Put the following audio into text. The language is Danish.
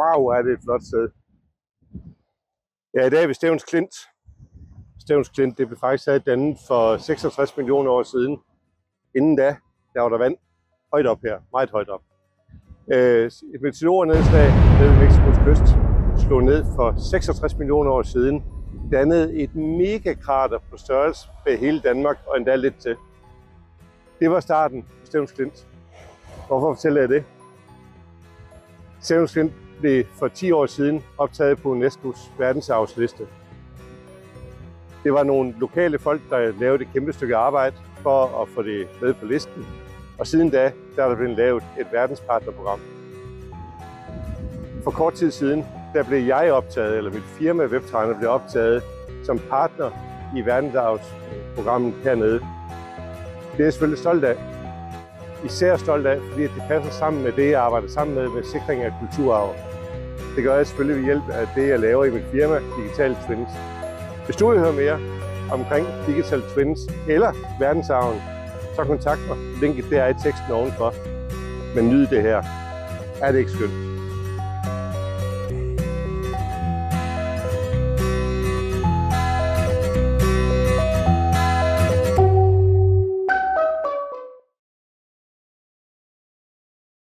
Wow, er det et flot sted. Ja, i dag er vi Stevns Klint. Stevns Klint, det blev faktisk dannet for 66 millioner år siden. Inden da, der var der vand højt op her, meget højt op. Et meteornedslag nede ved Mexikos kyst slog ned for 66 millioner år siden, dannede et megakrater på størrelse med hele Danmark og endda lidt til. Det var starten på Stevns Klint. Hvorfor fortæller jeg det? Stevns Klint blev for 10 år siden optaget på UNESCO's verdensarvsliste. Det var nogle lokale folk, der lavede et kæmpe stykke arbejde for at få det med på listen. Og siden da, der er der blevet lavet et verdenspartnerprogram. For kort tid siden, der blev jeg optaget, eller mit firma Webtegner blev optaget som partner i verdensarvsprogrammet hernede. Det er jeg selvfølgelig stolt af. Især stolt af, fordi det passer sammen med det, jeg arbejder sammen med sikring af kulturarv. Det gør jeg selvfølgelig ved hjælp af det, jeg laver i mit firma, Digital Twins. Hvis du vil høre mere omkring Digital Twins eller verdensarven, så kontakt mig. Linket der er i teksten ovenfor. Men nyd det her. Er det ikke skønt?